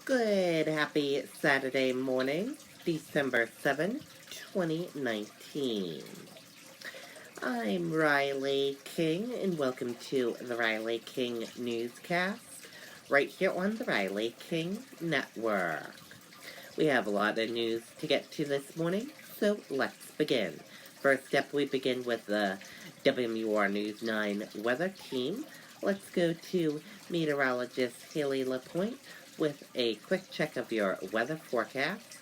Good, happy Saturday morning, December 7, 2019. I'm Riley King, and welcome to the Riley King Newscast, right here on the Riley King Network. We have a lot of news to get to this morning, so let's begin. First up, we begin with the WMUR News 9 weather team. Let's go to meteorologist Haley LaPointe with a quick check of your weather forecast.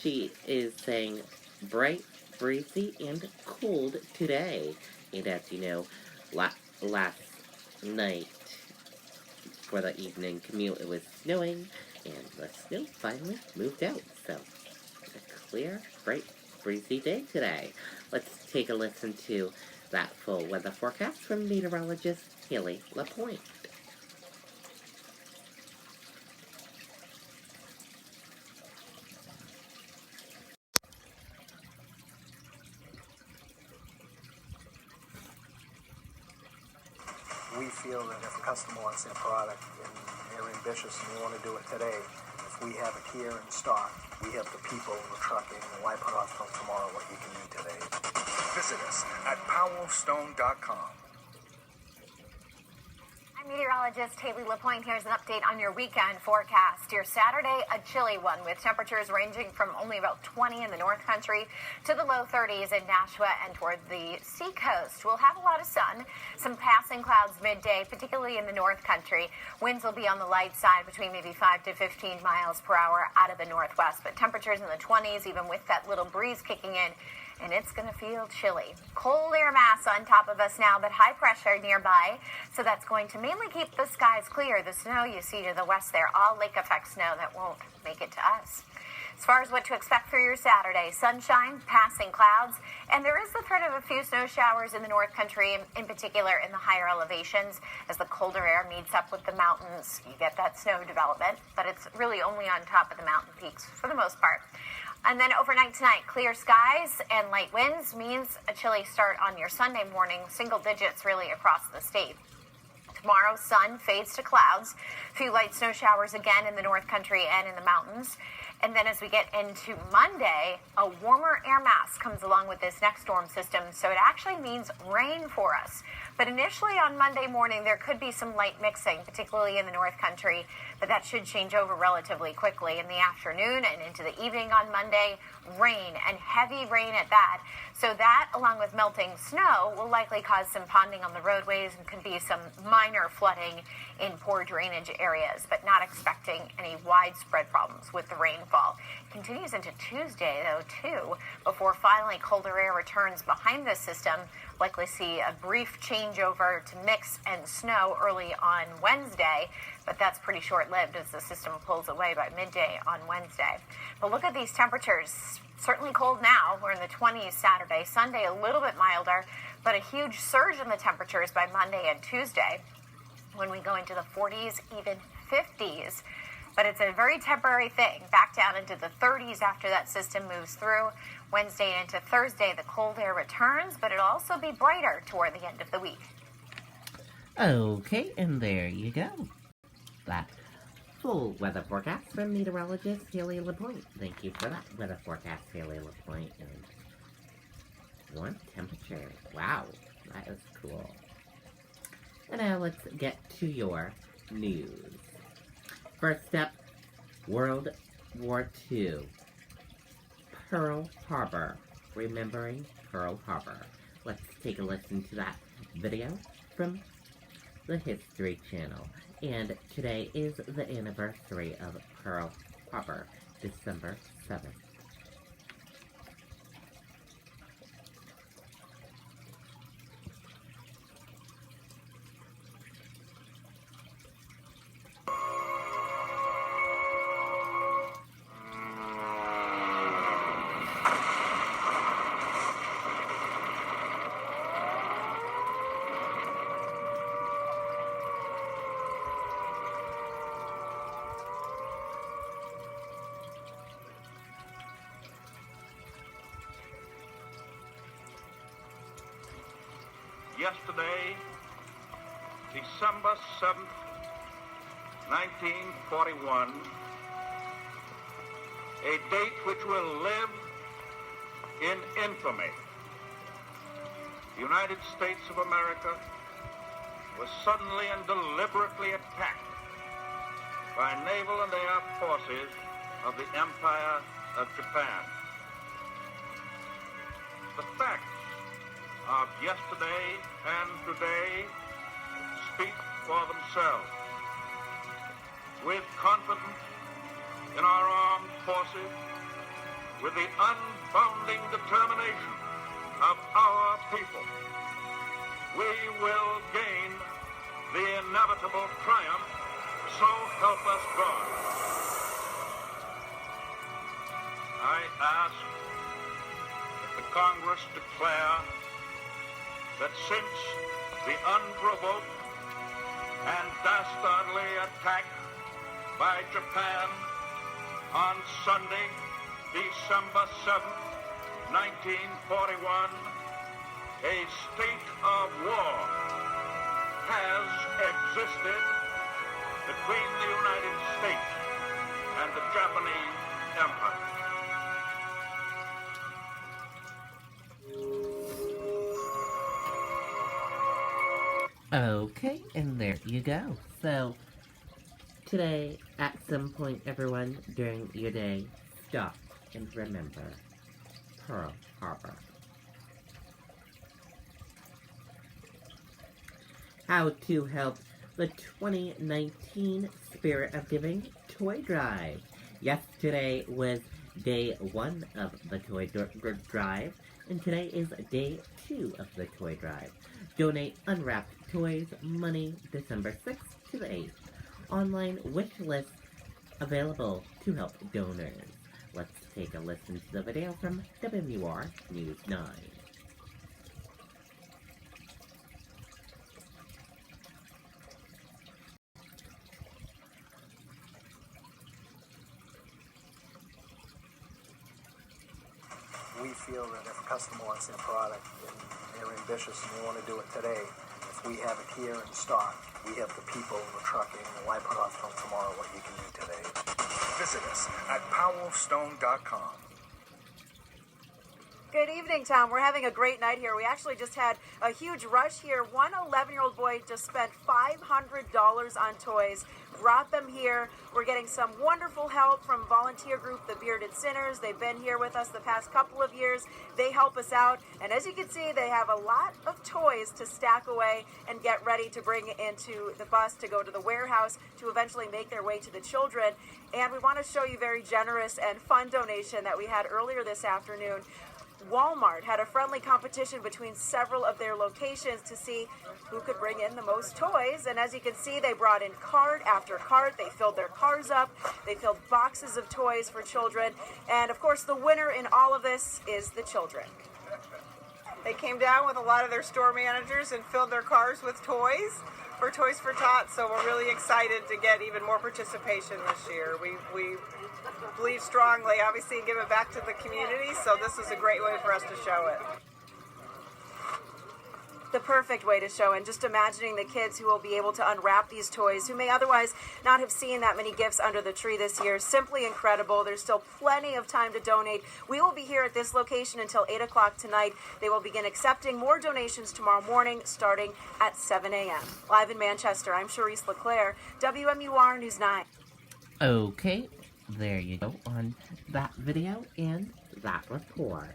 She is saying bright, breezy, and cold today. And as you know, last night for the evening commute, it was snowing, and the snow finally moved out. So, a clear, bright, breezy day today. Let's take a listen to that full weather forecast from meteorologist Haley LaPointe. We feel that if a customer wants their product and they're ambitious and they want to do it today, if we have it here in stock, we have the people, the trucking, and why put off till tomorrow what you can do today. Visit us at powerofstone.com. I'm meteorologist Haley LaPointe. Here's an update on your weekend forecast. Your Saturday, a chilly one with temperatures ranging from only about 20 in the North Country to the low 30s in Nashua and toward the seacoast. We'll have a lot of sun, some passing clouds midday, particularly in the North Country. Winds will be on the light side between maybe 5 to 15 miles per hour out of the northwest, but temperatures in the 20s, even with that little breeze kicking in. And it's going to feel chilly. Cold air mass on top of us now, but high pressure nearby. So that's going to mainly keep the skies clear. The snow you see to the west there, all lake effect snow that won't make it to us. As far as what to expect for your Saturday, sunshine, passing clouds, and there is the threat of a few snow showers in the North Country, in particular in the higher elevations. As the colder air meets up with the mountains, you get that snow development, but it's really only on top of the mountain peaks for the most part. And then overnight tonight, clear skies and light winds means a chilly start on your Sunday morning, single digits really across the state. Tomorrow, sun fades to clouds, a few light snow showers again in the North Country and in the mountains. And then as we get into Monday, a warmer air mass comes along with this next storm system, so it actually means rain for us. But initially on Monday morning, there could be some light mixing, particularly in the North Country, but that should change over relatively quickly in the afternoon and into the evening on Monday. Rain, and heavy rain at that. So that, along with melting snow, will likely cause some ponding on the roadways and could be some minor flooding in poor drainage areas, but not expecting any widespread problems with the rainfall. It continues into Tuesday, though, too, before finally colder air returns behind this system. Likely see a brief changeover to mix and snow early on Wednesday, but that's pretty short-lived as the system pulls away by midday on Wednesday. But look at these temperatures. Certainly cold now. We're in the 20s Saturday. Sunday, a little bit milder, but a huge surge in the temperatures by Monday and Tuesday when we go into the 40s, even 50s. But it's a very temporary thing. Back down into the 30s after that system moves through. Wednesday into Thursday, the cold air returns, but it'll also be brighter toward the end of the week. Okay, and there you go. That full weather forecast from meteorologist Haley LaPointe. Thank you for that weather forecast, Haley LaPointe. And warm temperature. Wow, that is cool. And now let's get to your news. First up, World War II. Pearl Harbor. Remembering Pearl Harbor. Let's take a listen to that video from the History Channel. And today is the anniversary of Pearl Harbor, December 7th. Yesterday, December 7th, 1941, a date which will live in infamy. The United States of America was suddenly and deliberately attacked by naval and air forces of the Empire of Japan. The facts of yesterday and today speak for themselves. With confidence in our armed forces, with the unbounding determination of our people, we will gain the inevitable triumph, so help us God. I ask that the Congress declare that since the unprovoked and dastardly attack by Japan on Sunday, December 7th, 1941, a state of war has existed between the United States and the Japanese Empire. Okay, and there you go. So, today, at some point, everyone, during your day, stop and remember Pearl Harbor. How to help the 2019 Spirit of Giving Toy Drive. Yesterday was day 1 of the toy drive, and today is day 2 of the toy drive. Donate unwrapped toys, money, December 6th to the 8th. Online wish list available to help donors. Let's take a listen to the video from WMUR News 9. We feel that if a customer wants their product and they're ambitious and they want to do it today, if we have it here in stock, we have the people, the trucking, and why put off till tomorrow what you can do today. Visit us at powerofstone.com. Good evening, Tom. We're having a great night here. We actually just had a huge rush here. One 11-year-old boy just spent $500 on toys, brought them here. We're getting some wonderful help from volunteer group, the Bearded Sinners. They've been here with us the past couple of years. They help us out. And as you can see, they have a lot of toys to stack away and get ready to bring into the bus to go to the warehouse to eventually make their way to the children. And we want to show you a very generous and fun donation that we had earlier this afternoon. Walmart had a friendly competition between several of their locations to see who could bring in the most toys. And as you can see, they brought in cart after cart. They filled their cars up. They filled boxes of toys for children. And of course, the winner in all of this is the children. They came down with a lot of their store managers and filled their cars with toys for Toys for Tots. So we're really excited to get even more participation this year. We believe strongly, obviously, in giving back to the community, so this is a great way for us to show it. The perfect way to show, and just imagining the kids who will be able to unwrap these toys, who may otherwise not have seen that many gifts under the tree this year. Simply incredible. There's still plenty of time to donate. We will be here at this location until 8 o'clock tonight. They will begin accepting more donations tomorrow morning, starting at 7 a.m. Live in Manchester, I'm Charisse LeClaire, WMUR News 9. Okay, there you go on that video and that report.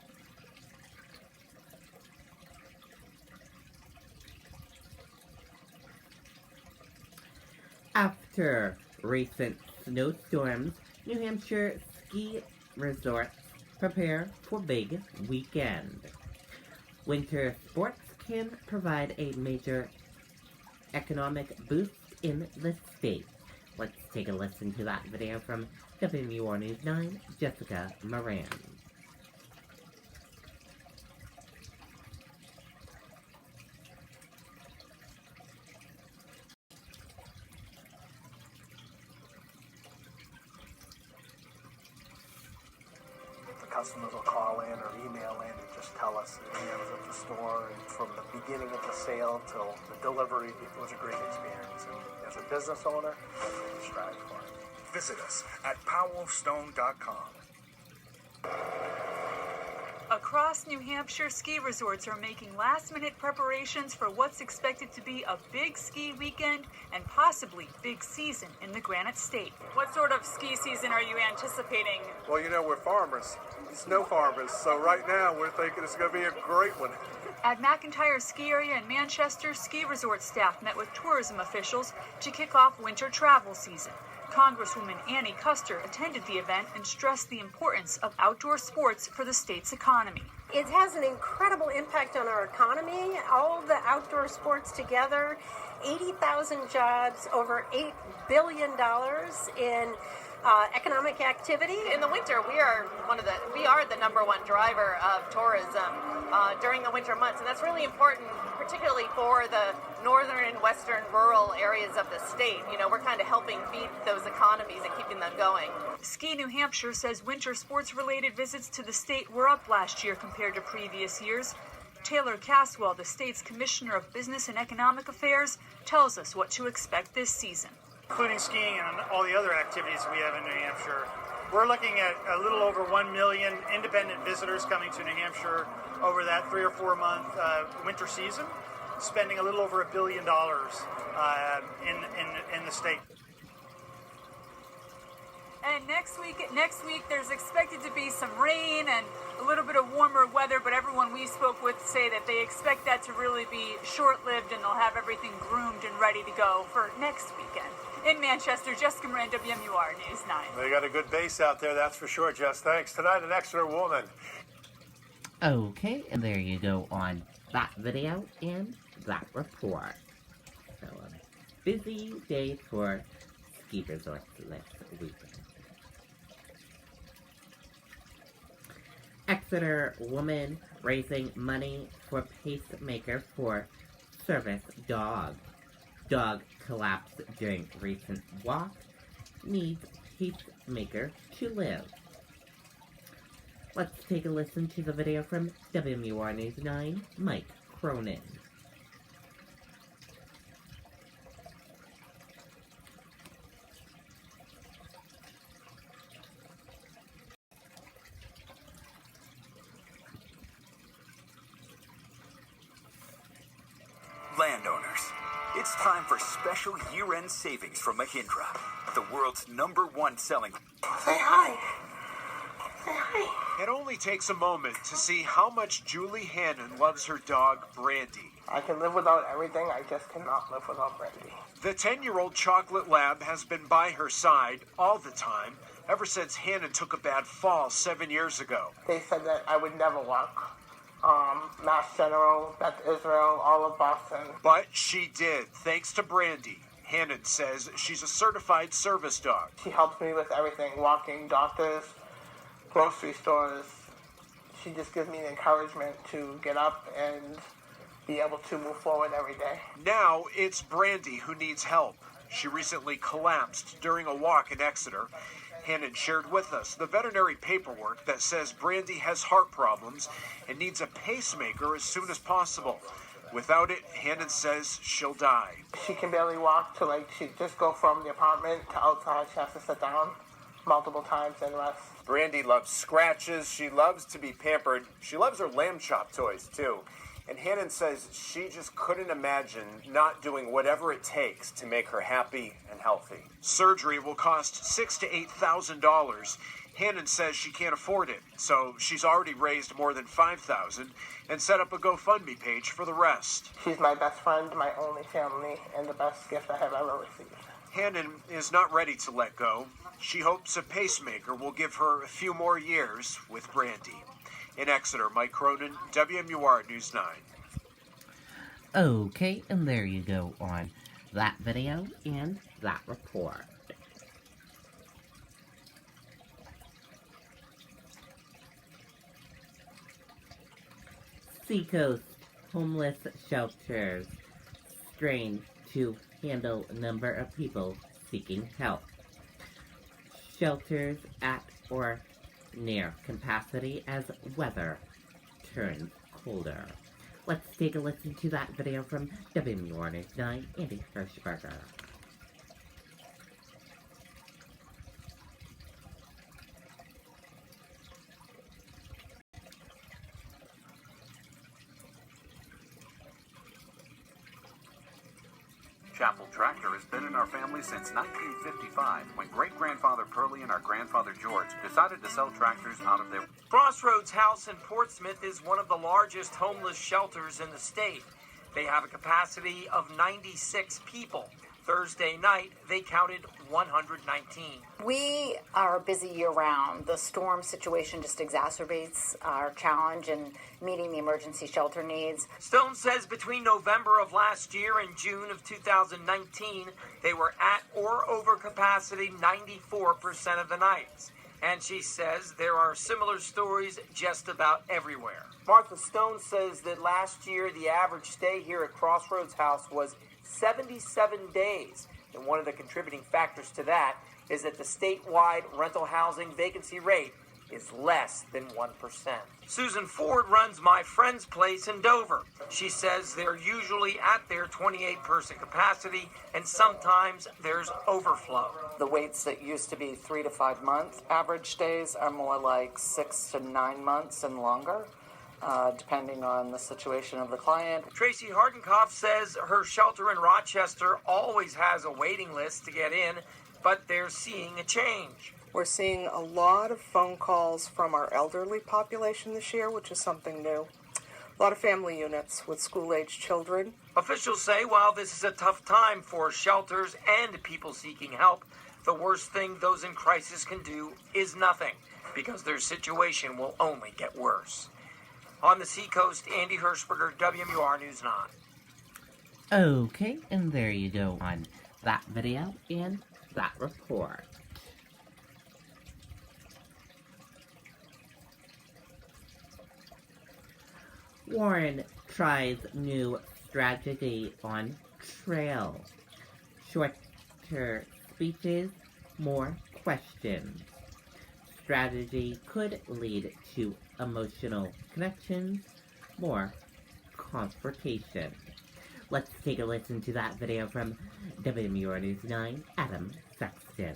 After recent snowstorms, New Hampshire ski resorts prepare for big weekend. Winter sports can provide a major economic boost in the state. Let's take a listen to that video from WMUR News 9, Jessica Moran. Customers will call in or email in and just tell us that I was at the store, and from the beginning of the sale till the delivery, it was a great experience. And as a business owner, that's what we strive for. Visit us at powerofstone.com. Across New Hampshire, ski resorts are making last-minute preparations for what's expected to be a big ski weekend and possibly big season in the Granite State. What sort of ski season are you anticipating? Well, you know, we're farmers, snow farmers, so right now we're thinking it's going to be a great one. At McIntyre Ski Area in Manchester, ski resort staff met with tourism officials to kick off winter travel season. Congresswoman Annie Custer attended the event and stressed the importance of outdoor sports for the state's economy. It has an incredible impact on our economy. All of the outdoor sports together, 80,000 jobs, over $8 billion in economic activity. In the winter, we are the number one driver of tourism during the winter months, and that's really important, particularly for the northern and western rural areas of the state. You know, we're kind of helping feed those economies and keeping them going. Ski New Hampshire says winter sports-related visits to the state were up last year compared to previous years. Taylor Caswell, the state's Commissioner of Business and Economic Affairs, tells us what to expect this season. Including skiing and all the other activities we have in New Hampshire, we're looking at a little over 1 million independent visitors coming to New Hampshire over that 3 or 4 month winter season, spending a little over $1 billion in the state. And next week there's expected to be some rain and a little bit of warmer weather, but everyone we spoke with say that they expect that to really be short-lived and they'll have everything groomed and ready to go for next weekend. In Manchester, Jessica Moran, WMUR News 9. They got a good base out there, that's for sure, Jess. Thanks. Tonight, an Exeter woman. Okay, and there you go on that video and that report. So, a busy day for ski resorts this weekend. Exeter woman raising money for pacemaker for service dog. Dog collapsed during recent walk. Needs pacemaker to live. Let's take a listen to the video from WMUR News 9, Mike Cronin. Landowners, it's time for special year-end savings from Mahindra, the world's #1 selling. Say hi. Say hi. It only takes a moment to see how much Julie Hannon loves her dog, Brandy. I can live without everything, I just cannot live without Brandy. The 10-year-old chocolate lab has been by her side all the time, ever since Hannon took a bad fall 7 years ago. They said that I would never walk. Mass General, Beth Israel, all of Boston. But she did, thanks to Brandy. Hannon says she's a certified service dog. She helps me with everything, walking, doctors, grocery stores. She just gives me the encouragement to get up and be able to move forward every day. Now it's Brandy who needs help. She recently collapsed during a walk in Exeter. Hannon shared with us the veterinary paperwork that says Brandy has heart problems and needs a pacemaker as soon as possible. Without it, Hannon says she'll die. She can barely walk to she just go from the apartment to outside. She has to sit down multiple times and rest. Brandy loves scratches. She loves to be pampered. She loves her lamb chop toys, too. And Hannon says she just couldn't imagine not doing whatever it takes to make her happy and healthy. Surgery will cost $6,000 to $8,000. Hannon says she can't afford it, so she's already raised more than $5,000 and set up a GoFundMe page for the rest. She's my best friend, my only family, and the best gift I have ever received. Hannon is not ready to let go. She hopes a pacemaker will give her a few more years with Brandy. In Exeter, Mike Cronin, WMUR News 9. Okay, and there you go on that video and that report. Seacoast homeless shelters strain to handle number of people seeking help. Shelters at or near capacity as weather turns colder. Let's take a listen to that video from WMUR News 9, Andy Hirschberger. Chapel Tractor has been in our family since 1955, when great-grandfather Pearlie and our grandfather George decided to sell tractors out of their... Crossroads House in Portsmouth is one of the largest homeless shelters in the state. They have a capacity of 96 people. Thursday night, they counted 119. We are busy year-round. The storm situation just exacerbates our challenge in meeting the emergency shelter needs. Stone says between November of last year and June of 2019, they were at or over capacity 94% of the nights. And she says there are similar stories just about everywhere. Martha Stone says that last year, the average stay here at Crossroads House was 77 days. And one of the contributing factors to that is that the statewide rental housing vacancy rate is less than 1%. Susan Ford runs My Friend's Place in Dover. She says they're usually at their 28-person capacity, and sometimes there's overflow. The waits that used to be 3 to 5 months average stays are more like 6 to 9 months and longer, depending on the situation of the client. Tracy Hardenkopf says her shelter in Rochester always has a waiting list to get in, but they're seeing a change. We're seeing a lot of phone calls from our elderly population this year, which is something new. A lot of family units with school-aged children. Officials say while this is a tough time for shelters and people seeking help, the worst thing those in crisis can do is nothing, because their situation will only get worse. On the Seacoast, Andy Hirschberger, WMUR News 9. Okay, and there you go on that video and that report. Warren tries new strategy on trail. Shorter speeches, more questions. Strategy could lead to emotional connections, more confrontation. Let's take a listen to that video from WMUR News 9, Adam Sexton.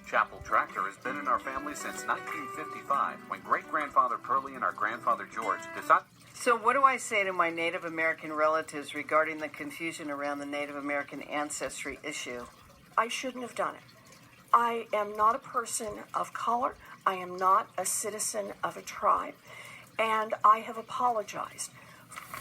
Chapel Tractor has been in our family since 1955, when great-grandfather Pearlie and our grandfather George decided... So what do I say to my Native American relatives regarding the confusion around the Native American ancestry issue? I shouldn't have done it. I am not a person of color. I am not a citizen of a tribe. And I have apologized.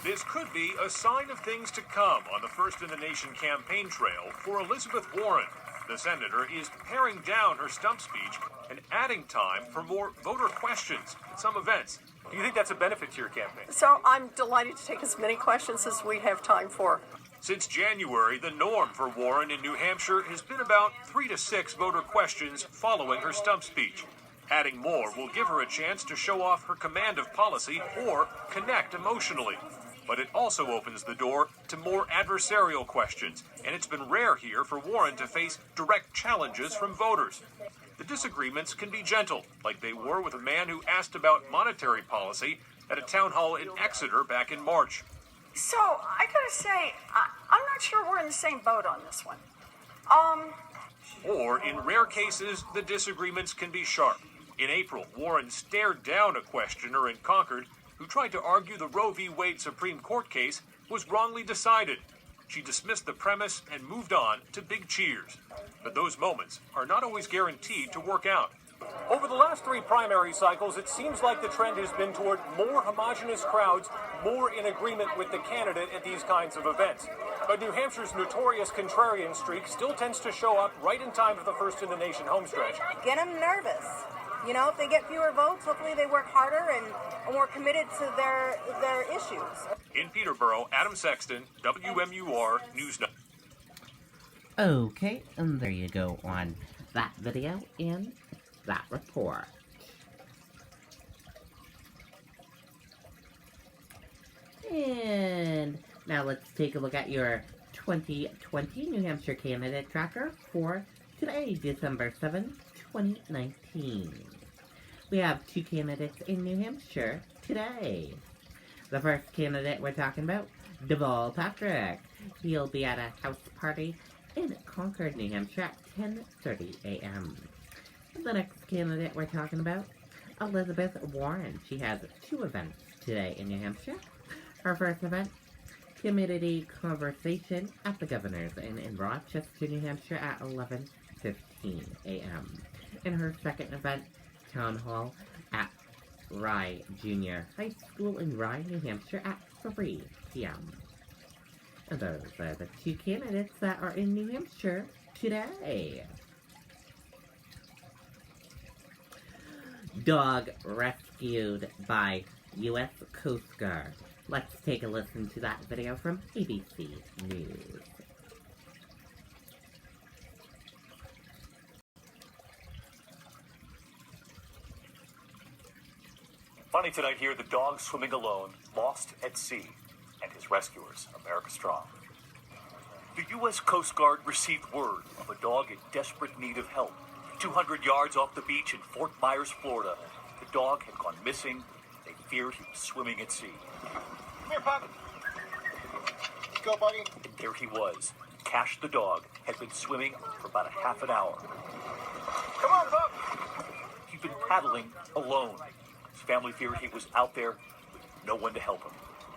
This could be a sign of things to come on the First in the Nation campaign trail for Elizabeth Warren. The senator is paring down her stump speech and adding time for more voter questions at some events. Do you think that's a benefit to your campaign? So I'm delighted to take as many questions as we have time for. Since January, the norm for Warren in New Hampshire has been about 3 to 6 voter questions following her stump speech. Adding more will give her a chance to show off her command of policy or connect emotionally. But it also opens the door to more adversarial questions, and it's been rare here for Warren to face direct challenges from voters. The disagreements can be gentle, like they were with a man who asked about monetary policy at a town hall in Exeter back in March. So I gotta say, I'm not sure we're in the same boat on this one. Or, in rare cases, the disagreements can be sharp. In April, Warren stared down a questioner in Concord who tried to argue the Roe v. Wade Supreme Court case was wrongly decided. She dismissed the premise and moved on to big cheers. But those moments are not always guaranteed to work out. Over the last 3 primary cycles, it seems like the trend has been toward more homogenous crowds, more in agreement with the candidate at these kinds of events. But New Hampshire's notorious contrarian streak still tends to show up right in time for the First in the Nation homestretch. Get them nervous. You know, if they get fewer votes, hopefully they work harder and are more committed to their issues. In Peterborough, Adam Sexton, WMUR News 9. Okay, and there you go on that video and that report. And now let's take a look at your 2020 New Hampshire candidate tracker for today, December 7, 2019. We have 2 candidates in New Hampshire today. The first candidate we're talking about, Deval Patrick. He'll be at a house party in Concord, New Hampshire at 10:30 a.m. The next candidate we're talking about, Elizabeth Warren. She has 2 events today in New Hampshire. Her first event, Community Conversation at the Governor's Inn in Rochester, New Hampshire at 11:15 a.m. And her second event, Town Hall at Rye Junior High School in Rye, New Hampshire at 3 p.m. And those are the 2 candidates that are in New Hampshire today. Dog rescued by U.S. Coast Guard. Let's take a listen to that video from ABC News. Finally tonight here, the dog swimming alone, lost at sea, and his rescuers, America Strong. The U.S. Coast Guard received word of a dog in desperate need of help. 200 yards off the beach in Fort Myers, Florida, the dog had gone missing. They feared he was swimming at sea. Come here, pup. Let's go, buddy. And there he was. Cash the dog had been swimming for about a half an hour. Come on, pup. He'd been paddling alone. His family feared he was out there with no one to help him.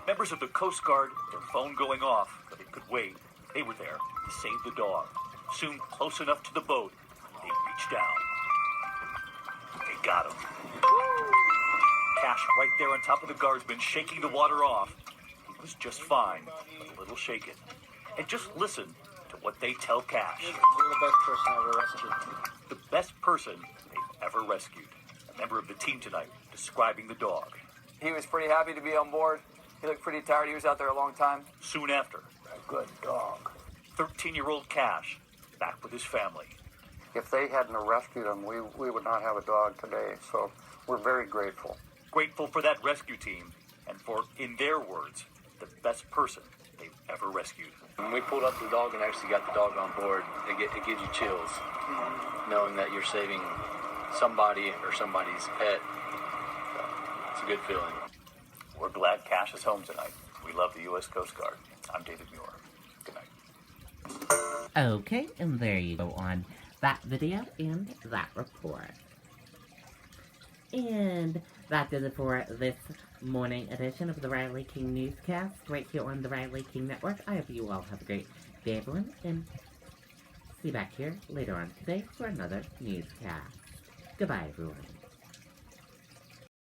Members of the Coast Guard, their phone going off, but it could wait. They were there to save the dog. Soon, close enough to the boat, they reached down. They got him. Cash right there on top of the guardsman, shaking the water off. He was just fine, but a little shaken. And just listen to what they tell Cash. You're the best person I ever rescued. The best person they've ever rescued. A member of the team tonight describing the dog. He was pretty happy to be on board. He looked pretty tired. He was out there a long time. Soon after, A good dog. 13-year-old Cash back with his family. If they hadn't rescued him, we would not have a dog today. So we're very grateful. Grateful for that rescue team and for, in their words, the best person they've ever rescued. When we pulled up the dog and actually got the dog on board, it gives you chills, knowing that you're saving somebody or somebody's pet. So it's a good feeling. We're glad Cash is home tonight. We love the U.S. Coast Guard. I'm David Muir. Good night. Okay, and there you go on that video and that report. And that does it for this morning edition of the Riley King Newscast right here on the Riley King Network. I hope you all have a great day, everyone, and see you back here later on today for another newscast. Goodbye, everyone.